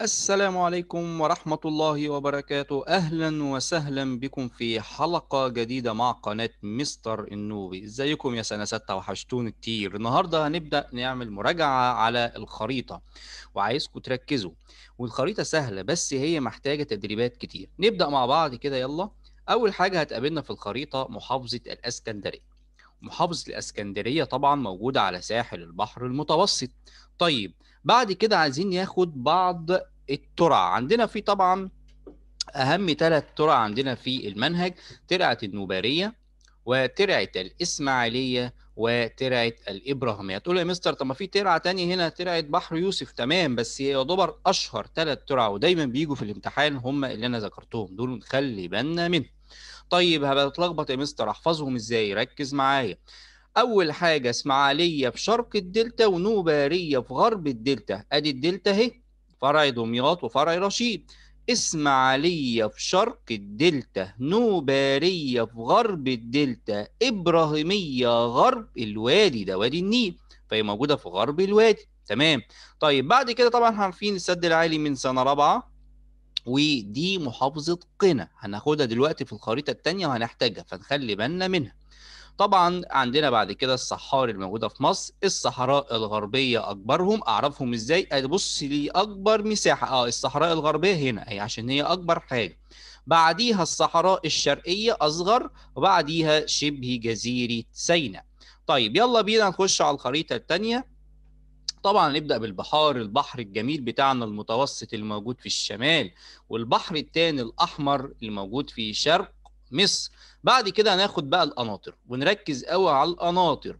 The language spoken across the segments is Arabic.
السلام عليكم ورحمة الله وبركاته. أهلا وسهلا بكم في حلقة جديدة مع قناة مستر النوبي. ازيكم يا سنة ستة؟ وحشتوني كتير. النهاردة هنبدأ نعمل مراجعة على الخريطة وعايزكم تركزوا. والخريطة سهلة بس هي محتاجة تدريبات كتير. نبدأ مع بعض كده، يلا. أول حاجة هتقابلنا في الخريطة محافظة الإسكندرية. محافظة الإسكندرية طبعا موجودة على ساحل البحر المتوسط. طيب، بعد كده عايزين ياخد بعض الترع. عندنا في طبعا أهم ثلاث ترع عندنا في المنهج: ترعة النوبارية، وترعة الإسماعيلية، وترعة الإبراهيمية. تقول يا مستر طب ما في ترعة تانية هنا، ترعة بحر يوسف. تمام، بس هي يعتبر أشهر ثلاث ترع ودايما بيجوا في الامتحان، هم اللي أنا ذكرتهم دول، نخلي بالنا منهم. طيب هبقى اتلخبط يا مستر، احفظهم ازاي؟ ركز معايا. اول حاجه اسماعيليه في شرق الدلتا، ونوباريه في غرب الدلتا. ادي الدلتا اهي، فرع دمياط وفرع رشيد. اسماعيليه في شرق الدلتا، نوباريه في غرب الدلتا، ابراهيميه غرب الوادي، ده وادي النيل، فهي موجوده في غرب الوادي. تمام. طيب بعد كده طبعا عارفين السد العالي من سنه رابعه، ودي محافظة قنا، هناخدها دلوقتي في الخريطة التانية وهنحتاجها، فنخلي بالنا منها. طبعا عندنا بعد كده الصحاري الموجودة في مصر. الصحراء الغربية أكبرهم. أعرفهم إزاي؟ بص لي أكبر مساحة، الصحراء الغربية هنا هي عشان هي أكبر حاجة. بعديها الصحراء الشرقية أصغر، وبعديها شبه جزيرة سيناء. طيب يلا بينا نخش على الخريطة التانية. طبعا نبدأ بالبحار. البحر الجميل بتاعنا المتوسط الموجود في الشمال، والبحر التاني الأحمر الموجود في شرق مصر. بعد كده هناخد بقى القناطر ونركز قوي على القناطر.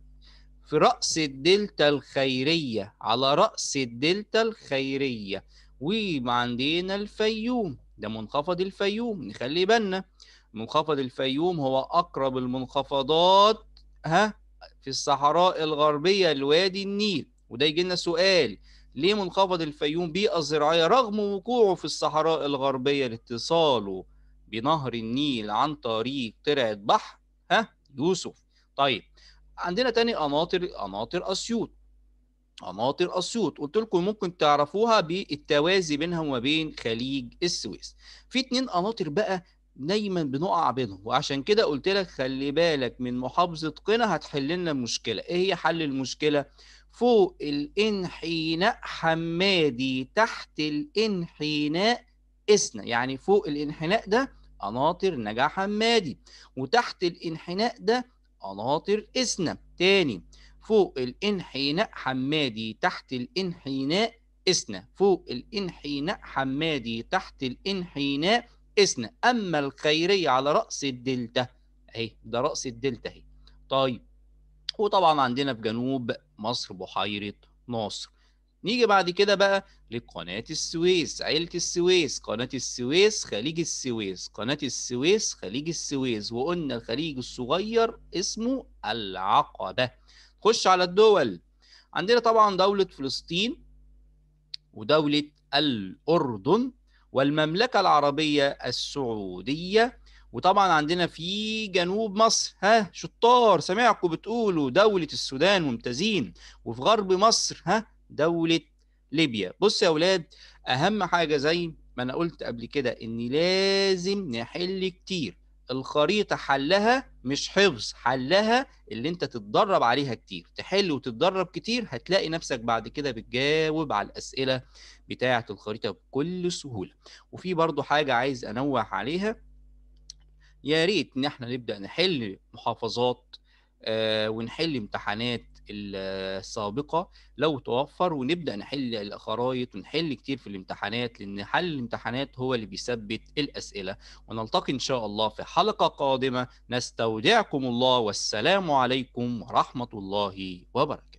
في رأس الدلتا الخيرية، على رأس الدلتا الخيرية. وعندنا الفيوم، ده منخفض الفيوم، نخلي بالنا. منخفض الفيوم هو أقرب المنخفضات، ها، في الصحراء الغربية لوادي النيل. وده يجي لنا سؤال: ليه منخفض الفيوم بيئة زراعية رغم وقوعه في الصحراء الغربية لاتصاله بنهر النيل عن طريق ترعة بحر، ها يوسف؟ طيب، عندنا تاني قناطر اسيوط. قناطر اسيوط قلت لكم ممكن تعرفوها بالتوازي بينها وما بين خليج السويس. في اتنين قناطر بقى دايما بنقع بينهم، وعشان كده قلت لك خلي بالك من محافظة قنا، هتحل لنا المشكلة. ايه هي حل المشكلة؟ فوق الانحناء حمادي، تحت الانحناء اسنا. يعني فوق الانحناء ده قناطر نجا حمادي، وتحت الانحناء ده قناطر اسنا. تاني: فوق الانحناء حمادي، تحت الانحناء اسنا. فوق الانحناء حمادي، تحت الانحناء اسنا. اما الخيرية على رأس الدلتا اهي، ده رأس الدلتا اهي. طيب، وطبعا عندنا في جنوب مصر بحيرة ناصر. نيجي بعد كده بقى لقناة السويس، عيلة السويس، قناة السويس، خليج السويس، قناة السويس، خليج السويس. وقلنا الخليج الصغير اسمه العقبة. خش على الدول. عندنا طبعا دولة فلسطين، ودولة الأردن، والمملكة العربية السعودية. وطبعا عندنا في جنوب مصر، ها شطار سمعكم بتقولوا دولة السودان، ممتازين. وفي غرب مصر، ها، دولة ليبيا. بص يا أولاد، أهم حاجة زي ما أنا قلت قبل كده إن لازم نحل كتير. الخريطة حلها مش حفظ، حلها اللي انت تتدرب عليها كتير. تحل وتتدرب كتير، هتلاقي نفسك بعد كده بتجاوب على الأسئلة بتاعة الخريطة بكل سهولة. وفي برضو حاجة عايز أنوه عليها: يا ريت إن احنا نبدأ نحل محافظات، ونحل امتحانات السابقة لو توفر، ونبدأ نحل الخرائط ونحل كتير في الامتحانات، لأن حل الامتحانات هو اللي بيثبت الأسئلة. ونلتقي إن شاء الله في حلقة قادمة. نستودعكم الله، والسلام عليكم ورحمة الله وبركاته.